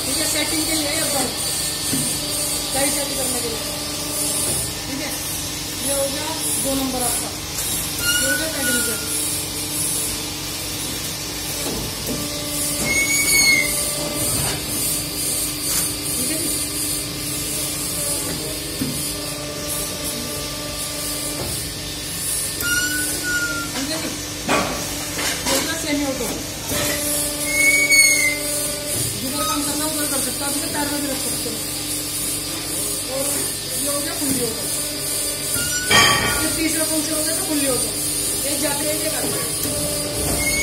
ठीक है, सेटिंग के लिए एकदम सही सेट करने के लिए। ठीक है, ये हो गया 2 नंबर आपका, ये हो गया पेंटिंग। ठीक है जी, सेमी ऑटो जिधर काम करना उधर कर सकता है, पैर में भी रख सकते हो। और ये हो गया फुल्ली ऑटो, फिर तीसरा फंक्शन हो गया तो फुल्ली ऑटो, एक जाते हैं, एक आते हैं।